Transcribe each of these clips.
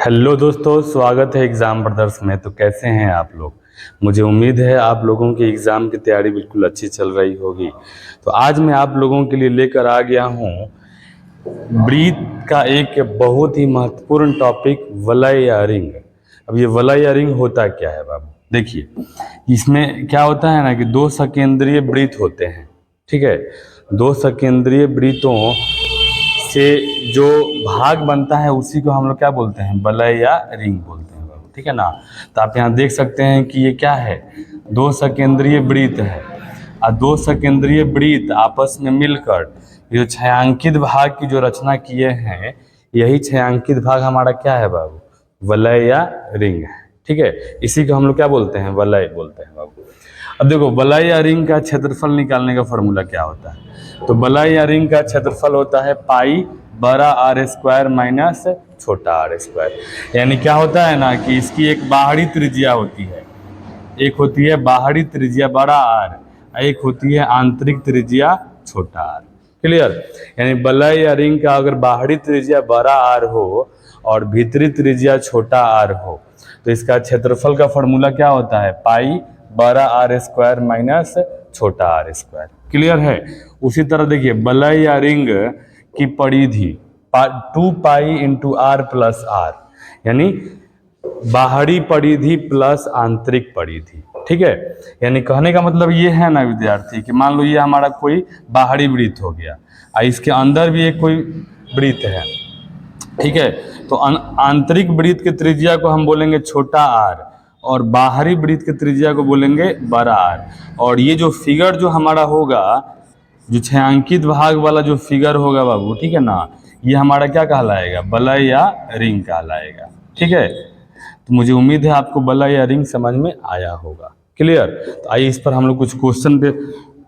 Hello दोस्तों, स्वागत है एग्ज़ाम ब्रदर्स में। तो कैसे हैं आप लोग? मुझे उम्मीद है आप लोगों की एग्ज़ाम की तैयारी बिल्कुल अच्छी चल रही होगी। तो आज मैं आप लोगों के लिए लेकर आ गया हूँ ब्रीथ का एक बहुत ही महत्वपूर्ण टॉपिक, वलय या रिंग। अब ये वलय या रिंग होता क्या है बाबू? देखिए, इसमें क्या होता है ना कि दो सकेंद्रीय वृत्त होते हैं। ठीक है, दो सकेंद्रीय वृत्तों से जो भाग बनता है उसी को हम लोग क्या बोलते हैं? वलय या रिंग बोलते हैं बाबू। ठीक है ना। तो आप यहाँ देख सकते हैं कि ये क्या है, दो सकेंद्रीय वृत्त है और दो सकेंद्रीय वृत्त आपस में मिलकर ये छायांकित भाग की जो रचना किए हैं, यही छायांकित भाग हमारा क्या है बाबू? वलय या रिंग है। ठीक है, इसी को हम लोग क्या बोलते हैं? वलय बोलते हैं बाबू। अब देखो, वलय या रिंग का क्षेत्रफल निकालने का फॉर्मूला क्या होता है? तो वलय या रिंग का क्षेत्रफल होता है पाई बड़ा आर स्क्वायर माइनस छोटा आर स्क्वायर। यानी क्या होता है ना कि इसकी एक बाहरी त्रिज्या होती है, एक होती है बाहरी त्रिज्या बड़ा आर, एक होती है आंतरिक त्रिज्या छोटा आर। क्लियर? यानी वलय या रिंग का अगर बाहरी त्रिज्या बड़ा आर हो और भीतरी त्रिज्या छोटा आर हो तो इसका क्षेत्रफल का फॉर्मूला क्या होता है? पाई बड़ा आर स्क्वायर माइनस छोटा आर स्क्वायर। क्लियर है? उसी तरह देखिए, वलय या रिंग की परिधि 2 pi into R plus R, यानी बाहरी परिधि प्लस आंतरिक परिधि। ठीक है, यानी कहने का मतलब ये है ना विद्यार्थी कि मान लो ये हमारा कोई बाहरी वृत्त हो गया और इसके अंदर भी एक कोई वृत्त है। ठीक है, तो आंतरिक वृत्त की त्रिज्या को हम बोलेंगे छोटा आर और बाहरी वृत्त की त्रिज्या को बोलेंगे बड़ा आर। और ये जो फिगर जो हमारा होगा, जो छायांकित भाग वाला जो फिगर होगा बाबू, ठीक है ना, ये हमारा क्या कहलाएगा? वलय या रिंग कहलाएगा। ठीक है, तो मुझे उम्मीद है आपको वलय या रिंग समझ में आया होगा। क्लियर? तो आइए इस पर हम लोग कुछ क्वेश्चन पे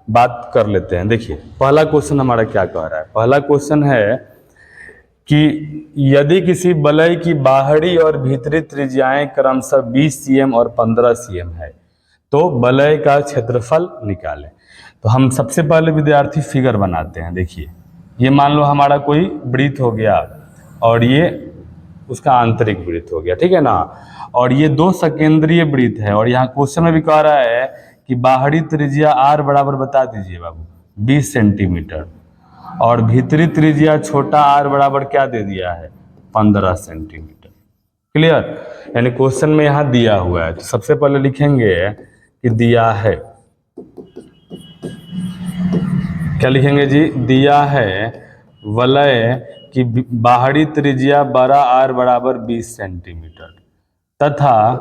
बात कर लेते हैं। देखिए, पहला क्वेश्चन हमारा क्या कह रहा है? पहला क्वेश्चन है कि यदि किसी वलय की बाहरी और भीतरी त्रिज्याएं क्रमशः 20 cm और 15 cm है तो वलय का क्षेत्रफल निकालें। तो हम सबसे पहले विद्यार्थी फिगर बनाते हैं। देखिए, ये मान लो हमारा कोई वृत्त हो गया और ये उसका आंतरिक वृत्त हो गया। ठीक है ना। और ये दो सकेंद्रीय वृत्त है और यहाँ क्वेश्चन में भी कह रहा है कि बाहरी त्रिज्या आर बराबर बता दीजिए बाबू 20 सेंटीमीटर और भीतरी त्रिज्या छोटा आर बराबर क्या दे दिया है? 15 सेंटीमीटर। क्लियर? यानी क्वेश्चन में यहाँ दिया हुआ है, तो सबसे पहले लिखेंगे कि दिया है। क्या लिखेंगे जी? दिया है वलय की बाहरी त्रिज्या बड़ा आर बराबर 20 सेंटीमीटर तथा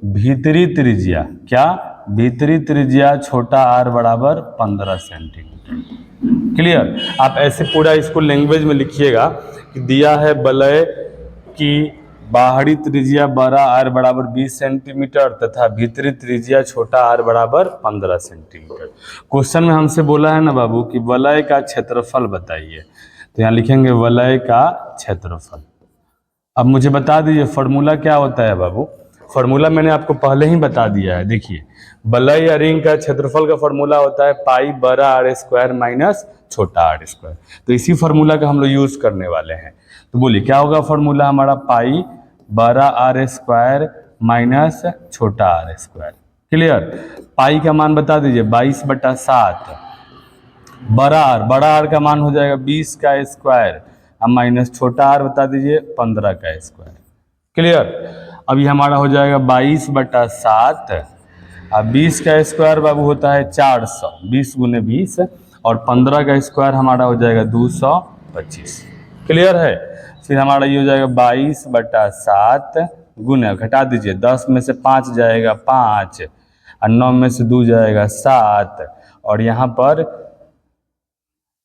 भीतरी त्रिज्या क्या? भीतरी त्रिज्या छोटा आर बराबर 15 सेंटीमीटर। क्लियर? आप ऐसे पूरा इसको लैंग्वेज में लिखिएगा कि दिया है वलय की बाहरी त्रिज्या बड़ा आर बराबर 20 सेंटीमीटर तथा भीतरी त्रिज्या छोटा आर बराबर 15 सेंटीमीटर। क्वेश्चन में हमसे बोला है ना बाबू कि वलय का क्षेत्रफल बताइए, तो यहाँ लिखेंगे वलय का क्षेत्रफल। अब मुझे बता दीजिए फॉर्मूला क्या होता है बाबू? फॉर्मूला मैंने आपको पहले ही बता दिया है। देखिए, वलय या रिंग का क्षेत्रफल का फॉर्मूला होता है पाई बड़ा आर स्क्वायर माइनस छोटा आर स्क्वायर। तो इसी फॉर्मूला का हम लोग यूज करने वाले हैं। तो बोलिए क्या होगा फॉर्मूला हमारा? पाई बड़ा आर स्क्वायर माइनस छोटा आर स्क्वायर। क्लियर? पाई का मान बता दीजिए 22/7। बड़ा आर का मान हो जाएगा 20 का स्क्वायर अब माइनस छोटा आर बता दीजिए 15 का स्क्वायर। क्लियर? अभी हमारा हो जाएगा 22/7 अब 20 का स्क्वायर बाबू होता है 400, 20 गुने 20 और 15 का स्क्वायर हमारा हो जाएगा 225। क्लियर है? फिर हमारा ये हो जाएगा 22/7 गुना, घटा दीजिए 10 में से 5 जाएगा 5 और 9 में से 2 जाएगा 7 और यहाँ पर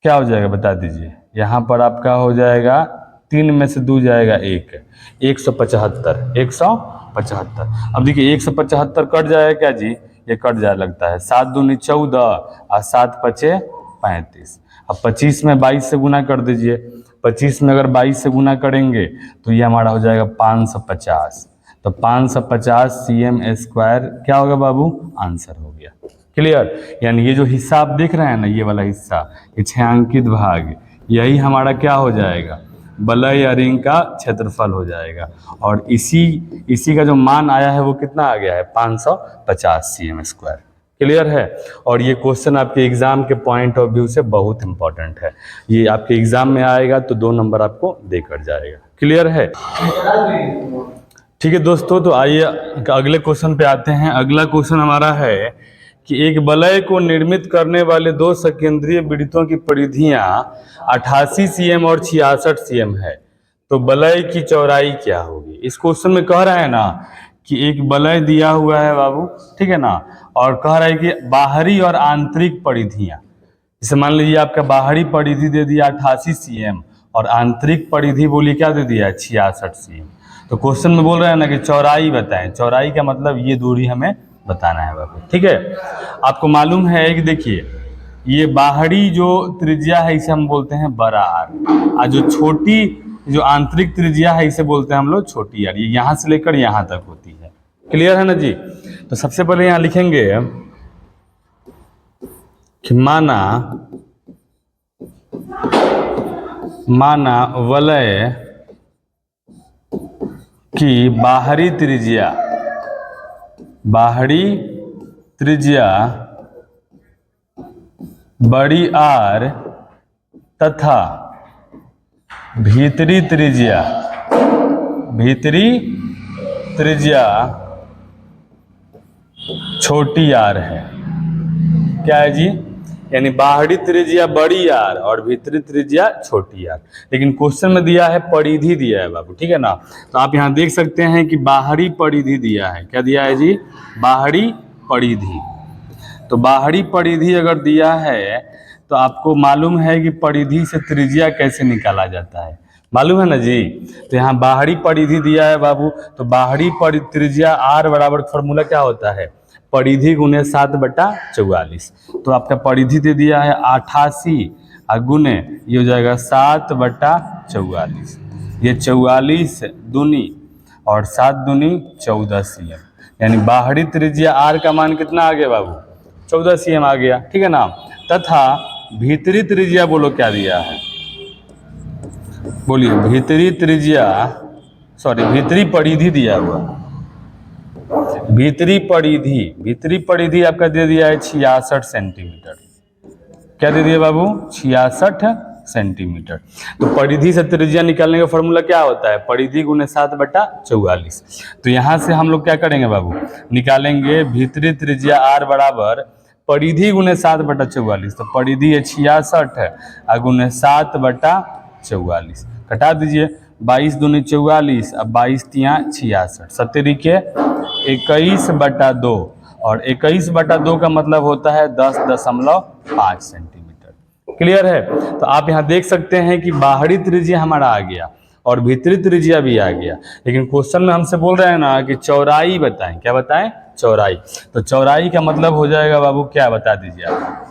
क्या हो जाएगा बता दीजिए? यहाँ पर आपका हो जाएगा 3 में से 2 जाएगा 1, 175, 175। अब देखिए 175 कट जाएगा क्या जी? ये कट जाए लगता है 7 दूनी 14 और 7 पचे 35। अब 25 में 22 से गुना कर दीजिए। 25 में अगर 22 से गुना करेंगे तो ये हमारा हो जाएगा 550। तो 550 cm स्क्वायर क्या होगा बाबू? आंसर हो गया। क्लियर? यानी ये जो हिस्सा आप देख रहे हैं ना, ये वाला हिस्सा, ये छायांकित भाग, यही हमारा क्या हो जाएगा? वलय या रिंग का क्षेत्रफल हो जाएगा। और इसी का जो मान आया है वो कितना आ गया है 550 cm²। क्लियर है। और ये क्वेश्चन आपके एग्जाम के पॉइंट ऑफ व्यू से बहुत इंपॉर्टेंट है, ये आपके एग्जाम में आएगा तो 2 नंबर आपको देकर जाएगा। क्लियर है। ठीक है दोस्तों, तो आइए अगले क्वेश्चन पे आते हैं। अगला क्वेश्चन हमारा है कि एक वलय को निर्मित करने वाले 2 सकेंद्रीय वृत्तों की परिधियां 88 cm और 66 cm है, तो वलय की चौड़ाई क्या होगी। इस क्वेश्चन में कह रहा है ना कि एक वलय दिया हुआ है बाबू, ठीक है ना, और कह रहा है कि बाहरी और आंतरिक परिधियां, जैसे मान लीजिए आपका बाहरी परिधि दे दिया 88 cm और आंतरिक परिधि बोलिए क्या दे दिया है 66 cm। तो क्वेश्चन में बोल रहे हैं ना कि चौड़ाई बताएं, चौड़ाई का मतलब ये दूरी हमें बताना है बाबू। ठीक है, आपको मालूम है कि देखिए ये बाहरी जो त्रिज्या है इसे हम बोलते हैं बड़ा आर, और जो छोटी जो आंतरिक त्रिज्या है इसे बोलते हैं हम लोग छोटी आर। ये यहाँ से लेकर यहाँ तक होती है। क्लियर है ना जी। तो सबसे पहले यहाँ लिखेंगे कि माना वलय की बाहरी त्रिज्या बड़ी आर तथा भीतरी त्रिज्या छोटी आर है। क्या है जी, यानी बाहरी त्रिज्या बड़ी आर और भीतरी त्रिज्या छोटी आर। लेकिन क्वेश्चन में दिया है परिधि दिया है बाबू, ठीक है ना। तो आप यहाँ देख सकते हैं कि बाहरी परिधि दिया है। क्या दिया है जी, बाहरी परिधि। तो बाहरी परिधि अगर दिया है तो आपको मालूम है कि परिधि से त्रिज्या कैसे निकाला जाता है, मालूम है ना जी। तो यहाँ बाहरी परिधि दिया है बाबू, तो बाहरी त्रिज्या आर बराबर फॉर्मूला क्या होता है, परिधि गुने 7/44। तो आपका परिधि दे दिया है 88 और गुने ये हो जाएगा 7/44। ये 44 दूनी और 7 दूनी 14 cm, यानी बाहरी त्रिज्या आर का मान कितना आ गया बाबू 14 cm आ गया। ठीक है ना। तथा भीतरी त्रिज्या बोलो क्या दिया है, बोलिए भीतरी परिधि दिया हुआ। भीतरी परिधि आपका दे दिया है 66 सेंटीमीटर। क्या दे दिया बाबू 66 सेंटीमीटर। तो परिधि से त्रिज्या निकालने का फॉर्मूला क्या होता है, परिधि गुने 7/44। तो यहाँ से हम लोग क्या करेंगे बाबू, निकालेंगे भीतरी त्रिज्या आर बराबर परिधि गुने 7/44। तो परिधि है 66 है और गुने 7/44 घटा दीजिए, 22 दूनी 44 और 22 तिया 66, 70 के 21/2 और 21/2 का मतलब होता है 10.5 सेंटीमीटर। क्लियर है। तो आप यहाँ देख सकते हैं कि बाहरी त्रिज्या हमारा आ गया और भीतरी त्रिज्या भी आ गया, लेकिन क्वेश्चन में हमसे बोल रहे हैं ना कि चौड़ाई बताएं। क्या बताएं, चौड़ाई। तो चौड़ाई का मतलब हो जाएगा बाबू, क्या बता दीजिए आप,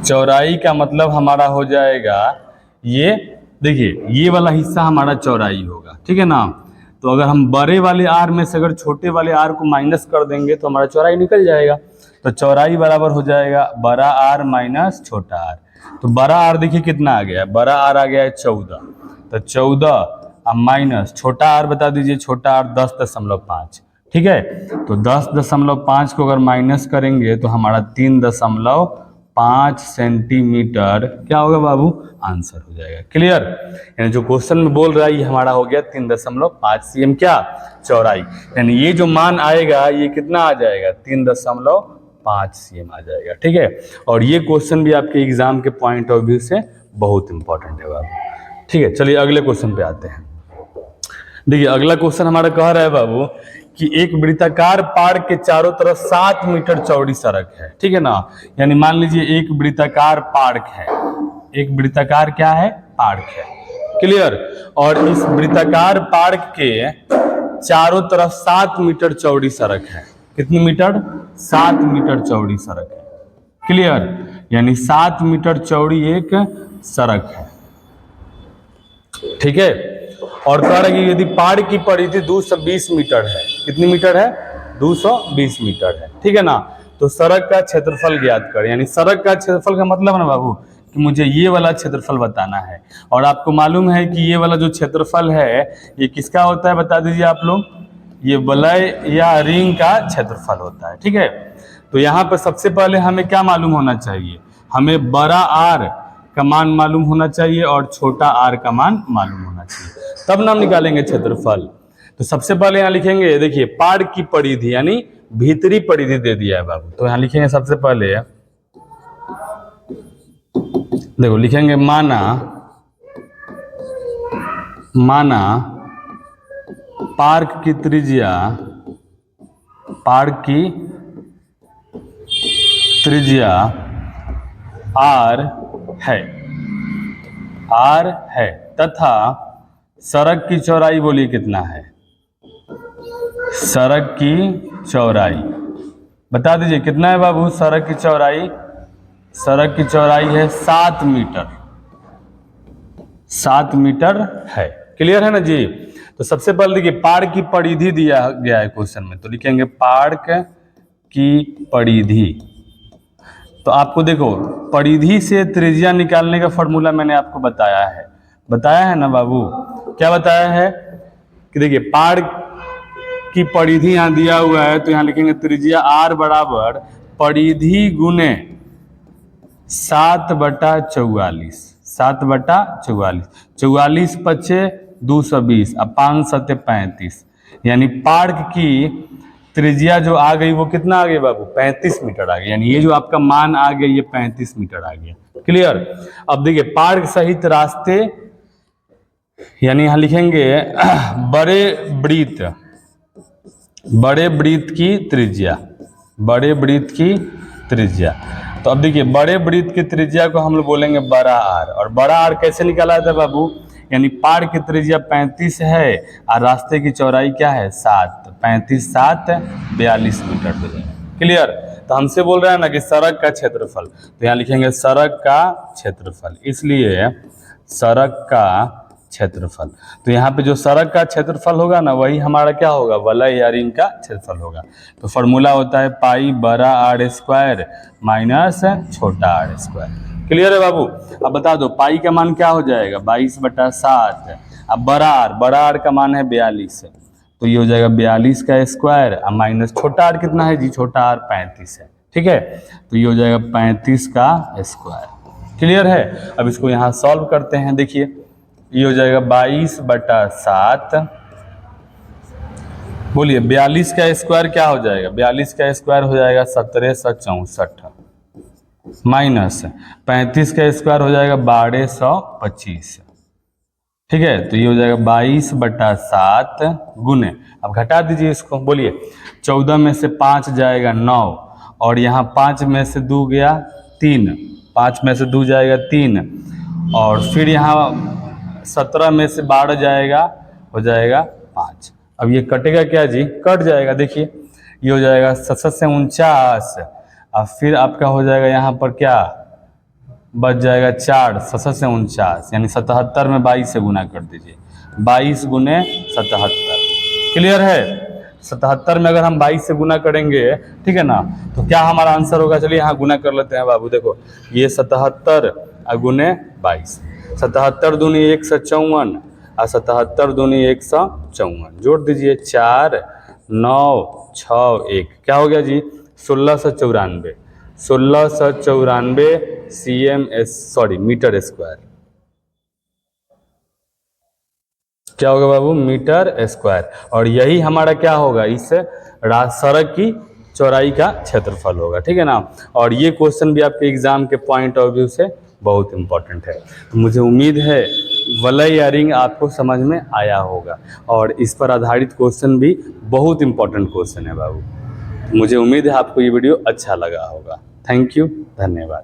चौड़ाई का मतलब हमारा हो जाएगा ये, देखिए ये वाला हिस्सा हमारा चौड़ाई होगा, ठीक है ना। तो अगर हम बड़े वाले आर में से अगर छोटे वाले आर को माइनस कर देंगे तो हमारा चौड़ाई निकल जाएगा। तो चौड़ाई बराबर हो जाएगा बड़ा आर माइनस छोटा आर। तो बड़ा आर देखिए कितना आ गया, बड़ा आर आ गया है 14, तो 14 माइनस छोटा आर बता दीजिए, छोटा आर 10.5। ठीक है, तो 10.5 को अगर माइनस करेंगे तो हमारा 3.5 सेंटीमीटर क्या होगा बाबू, आंसर हो जाएगा। क्लियर। यानी जो क्वेश्चन में बोल रहा है ये हमारा हो गया 3.5 cm क्या चौड़ाई, यानी ये जो मान आएगा ये कितना आ जाएगा 3.5 cm आ जाएगा। ठीक है, और ये क्वेश्चन भी आपके एग्जाम के पॉइंट ऑफ व्यू से बहुत इंपॉर्टेंट है बाबू। ठीक है, चलिए अगले क्वेश्चन पे आते हैं। देखिए अगला क्वेश्चन हमारा कह रहा है बाबू कि एक वृत्ताकार पार्क के चारों तरफ 7 मीटर चौड़ी सड़क है। ठीक है ना, यानी मान लीजिए एक वृत्ताकार पार्क है, एक वृत्ताकार क्या है, पार्क है। क्लियर। और इस वृत्ताकार पार्क के चारों तरफ 7 मीटर चौड़ी सड़क है। कितनी मीटर, 7 मीटर चौड़ी सड़क है। क्लियर, यानी 7 मीटर चौड़ी एक सड़क है। ठीक है, और कह रहा है कि यदि पार्क की परिधि 220 मीटर है, कितनी मीटर है, 220 मीटर है। ठीक है ना, तो सड़क का क्षेत्रफल ज्ञात करें। यानी सड़क का क्षेत्रफल का मतलब ना बाबू कि मुझे ये वाला क्षेत्रफल बताना है। और आपको मालूम है कि ये वाला जो क्षेत्रफल है ये किसका होता है, बता दीजिए आप लोग। ये वलय या रिंग का क्षेत्रफल होता है, ठीक है। तो यहाँ पर सबसे पहले हमें क्या मालूम होना चाहिए, हमें बड़ा आर का मान मालूम होना चाहिए और छोटा आर का मान मालूम होना चाहिए, तब ना हम निकालेंगे क्षेत्रफल। तो सबसे पहले यहाँ लिखेंगे, देखिए पाड़ की परिधि यानी भीतरी परिधि दे दिया है बाबू, तो यहाँ लिखेंगे सबसे पहले, देखो लिखेंगे माना पार्क की त्रिज्या, पार्क की त्रिज्या आर है तथा सड़क की चौड़ाई बोलिए कितना है, सड़क की चौड़ाई बता दीजिए कितना है बाबू। सड़क की चौड़ाई है 7 मीटर, 7 मीटर है। क्लियर है ना जी। तो सबसे पहले देखिए पाड़ की परिधि दिया गया है क्वेश्चन में, तो लिखेंगे पाड़ की परिधि। तो आपको देखो परिधि से त्रिज्या निकालने का फॉर्मूला मैंने आपको बताया है ना बाबू। क्या बताया है कि देखिए पाड़ की परिधि यहाँ दिया हुआ है, तो यहाँ लिखेंगे त्रिज्या r बराबर परिधि गुने 7/44, 7/44, 44 पच्चे 220 और 5 सत्ते 35, यानी पार्क की त्रिज्या जो आ गई वो कितना आ गया बाबू, 35 मीटर आ गया। यानी ये जो आपका मान आ गया ये 35 मीटर आ गया। क्लियर। अब देखिए पार्क सहित रास्ते, यानी यहाँ लिखेंगे बड़े वृत्त की त्रिज्या, बड़े वृत्त की त्रिज्या। तो अब देखिए बड़े वृत्त की त्रिज्या को हम लोग बोलेंगे बड़ा आर, और बड़ा आर कैसे निकाला जाता है बाबू, यानी पार की त्रिज्या 35 है और रास्ते की चौड़ाई क्या है 7, 35 7 42 मीटर हो जाएगा। क्लियर। तो हमसे बोल रहा है ना कि सड़क का क्षेत्रफल, तो यहाँ लिखेंगे सड़क का क्षेत्रफल, इसलिए सड़क का क्षेत्रफल। तो यहाँ पे जो सड़क का क्षेत्रफल होगा ना वही हमारा क्या होगा, वलय या रिंग का क्षेत्रफल होगा। तो फॉर्मूला होता है पाई बड़ा आर स्क्वायर माइनस छोटा आर स्क्वायर। क्लियर है बाबू। अब बता दो पाई का मान क्या हो जाएगा 22/7। अब बड़ा आर का मान है 42, तो ये हो जाएगा 42 का स्क्वायर और माइनस छोटा आर कितना है जी, छोटा आर 35 है। ठीक है, तो ये हो जाएगा 35 का स्क्वायर। क्लियर है। अब इसको यहाँ सॉल्व करते हैं। देखिए ये हो जाएगा 22/7, बोलिए 42 का स्क्वायर क्या हो जाएगा, 42 का स्क्वायर हो जाएगा 1764 माइनस 35 का स्क्वायर हो जाएगा 1225। ठीक है, तो ये हो जाएगा 22/7 गुने, अब घटा दीजिए इसको, बोलिए 14 में से 5 जाएगा 9, और यहाँ 5 में से 2 गया 3, 5 में से 2 जाएगा 3, और फिर यहाँ 17 में से 12 जाएगा, हो जाएगा 5। अब ये कटेगा क्या जी, कट जाएगा। देखिए ये हो जाएगा 7 से 49, और फिर आपका हो जाएगा यहाँ पर क्या बच जाएगा 4, 7 से 49, यानी 77 में 22 से गुना कर दीजिए, 22 गुने 77। क्लियर है। 77 में अगर हम 22 से गुना करेंगे, ठीक है ना, तो क्या हमारा आंसर होगा, चलिए यहाँ गुना कर लेते हैं बाबू। देखो ये 77 गुने 22, 77 दूनी 154 और 77 दूनी 154, जोड़ दीजिए 4 9 6 1, क्या हो गया जी 1694, 1694 मीटर स्क्वायर। क्या होगा बाबू, मीटर स्क्वायर। और यही हमारा क्या होगा, इस सड़क की चौड़ाई का क्षेत्रफल होगा। ठीक है ना। और ये क्वेश्चन भी आपके एग्जाम के पॉइंट ऑफ व्यू से बहुत इंपॉर्टेंट है। तो मुझे उम्मीद है वलय या रिंग आपको समझ में आया होगा, और इस पर आधारित क्वेश्चन भी बहुत इंपॉर्टेंट क्वेश्चन है बाबू। मुझे उम्मीद है आपको ये वीडियो अच्छा लगा होगा। थैंक यू, धन्यवाद।